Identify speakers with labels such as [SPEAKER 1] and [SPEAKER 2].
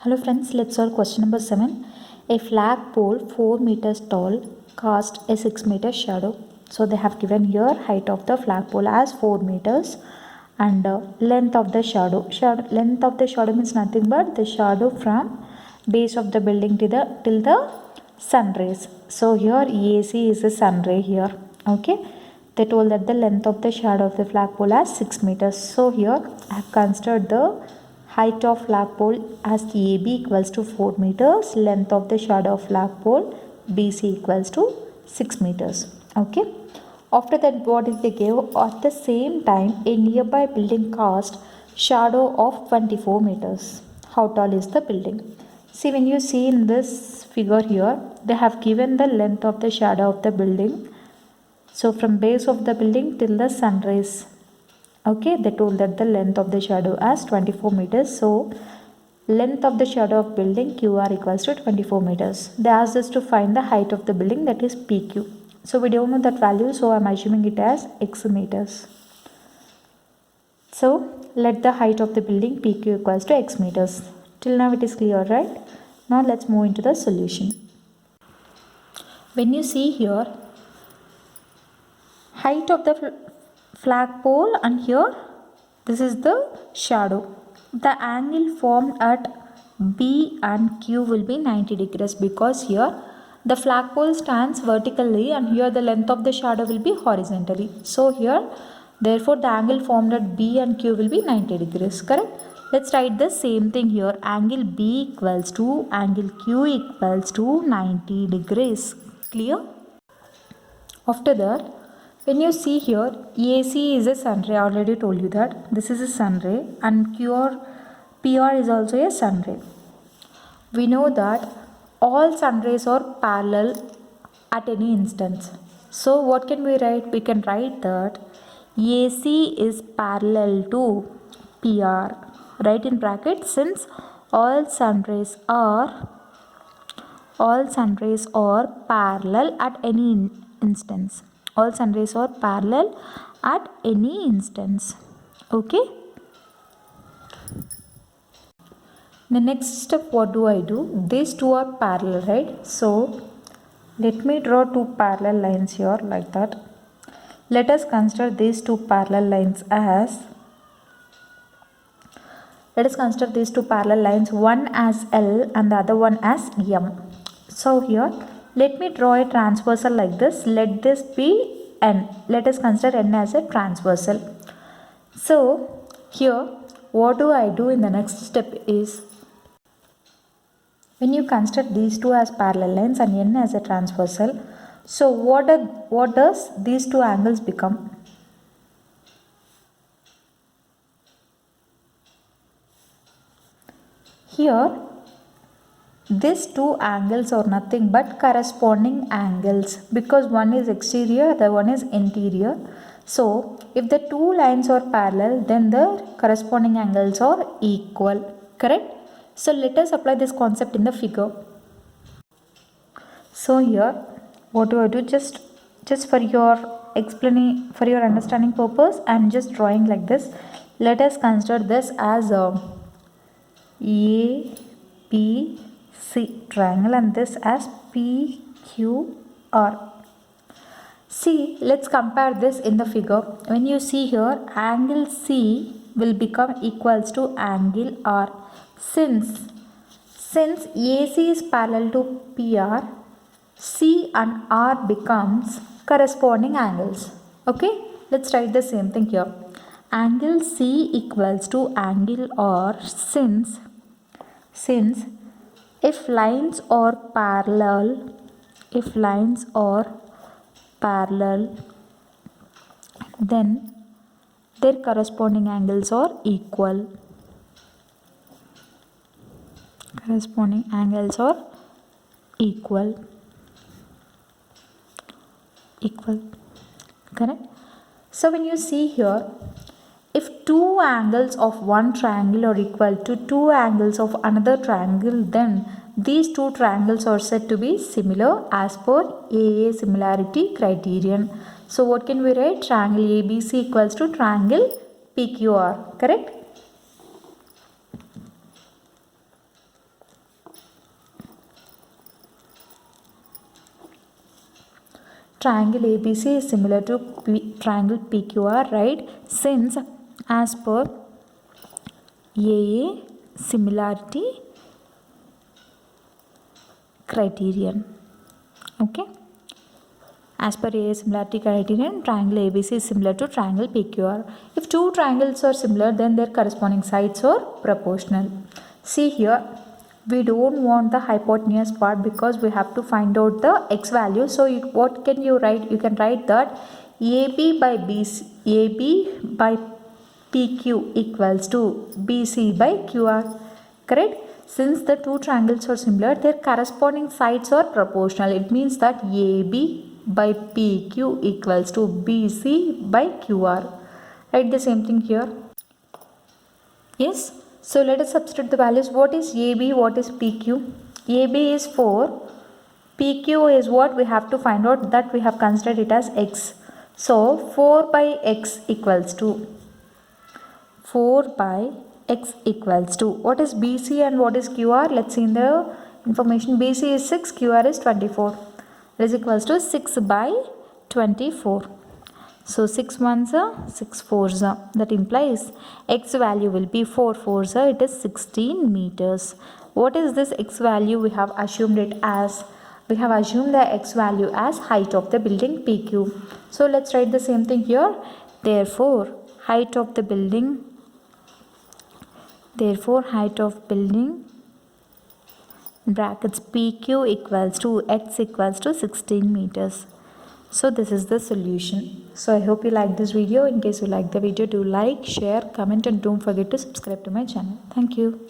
[SPEAKER 1] Hello friends, let's solve question number 7. A flagpole 4 meters tall casts a 6 meter shadow. So they have given here height of the flagpole as 4 meters and length of the shadow. Length of the shadow means nothing but the shadow from base of the building to till the sun rays. So here EAC is the sun ray here. Okay. They told that the length of the shadow of the flagpole as 6 meters. So here I have considered the height of flagpole as AB equals to 4 meters, length of the shadow of flagpole BC equals to 6 meters. Okay. After that, what is they gave? At the same time, a nearby building cast shadow of 24 meters. How tall is the building? See, when you see in this figure here, they have given the length of the shadow of the building. So from base of the building till the sun rays. Okay, they told that the length of the shadow as 24 meters. So length of the shadow of building QR equals to 24 meters. They asked us to find the height of the building, that is PQ. So we don't know that value, so I'm assuming it as x meters. So let the height of the building PQ equals to x meters. Till now it is clear, right? Now let's move into the solution. When you see here, height of the flagpole, and here this is the shadow. The angle formed at B and Q will be 90 degrees because here the flagpole stands vertically and here the length of the shadow will be horizontally. So here therefore the angle formed at B and Q will be 90 degrees, correct? Let's write the same thing here. Angle B equals to angle Q equals to 90 degrees. Clear? After that, when you see here, EAC is a sun ray. I already told you that. This is a sun ray and PR is also a sun ray. We know that all sun rays are parallel at any instance. So what can we write? We can write that AC is parallel to PR. Write in brackets, since all sun rays are parallel at any instance. All sun rays are parallel at any instance. Okay. The next step, what do? These two are parallel, right? So let me draw two parallel lines here like that. Let us consider these two parallel lines as, one as L and the other one as M. So here let me draw a transversal like this. Let this be N. Let us consider N as a transversal. So here what do I do in the next step is, when you consider these two as parallel lines and N as a transversal, so what does these two angles become? Here these two angles are nothing but corresponding angles because one is exterior, the one is interior. So if the two lines are parallel, then the corresponding angles are equal, correct? So let us apply this concept in the figure. So here what do? Just for your understanding purpose, I am just drawing like this. Let us consider this as a ABC triangle and this as PQR. See, let's compare this in the figure. When you see here, angle C will become equals to angle R. Since AC is parallel to PR, C and R becomes corresponding angles. Okay, let's write the same thing here. Angle C equals to angle R since if lines are parallel, then their corresponding angles are equal. Correct? So when you see here, if two angles of one triangle are equal to two angles of another triangle, then these two triangles are said to be similar as per AA similarity criterion. So what can we write? Triangle ABC equals to triangle PQR, correct? triangle ABC is similar to triangle PQR, right? Since as per AA similarity criterion. Okay. As per AA similarity criterion, triangle ABC is similar to triangle PQR. If two triangles are similar, then their corresponding sides are proportional. See here, we don't want the hypotenuse part because we have to find out the x value. So what can you write? You can write that AB by PQ equals to BC by QR. Correct? Since the two triangles are similar, their corresponding sides are proportional. It means that AB by PQ equals to BC by QR. Write the same thing here. Yes. So let us substitute the values. What is AB? What is PQ? AB is 4. PQ is what? We have to find out that we have considered it as x. So 4 by x equals to 4 by x equals to, what is BC and what is QR? Let's see in the information. BC is 6, QR is 24. That is equals to 6 by 24. So 6 ones are 6 fours are. That implies x value will be 4 fours are. It is 16 meters. What is this x value? We have assumed it as, we have assumed the x value as height of the building PQ. So let's write the same thing here. Therefore height of the building brackets PQ equals to x equals to 16 meters. So this is the solution. So I hope you like this video. In case you like the video, do like, share, comment and don't forget to subscribe to my channel. Thank you.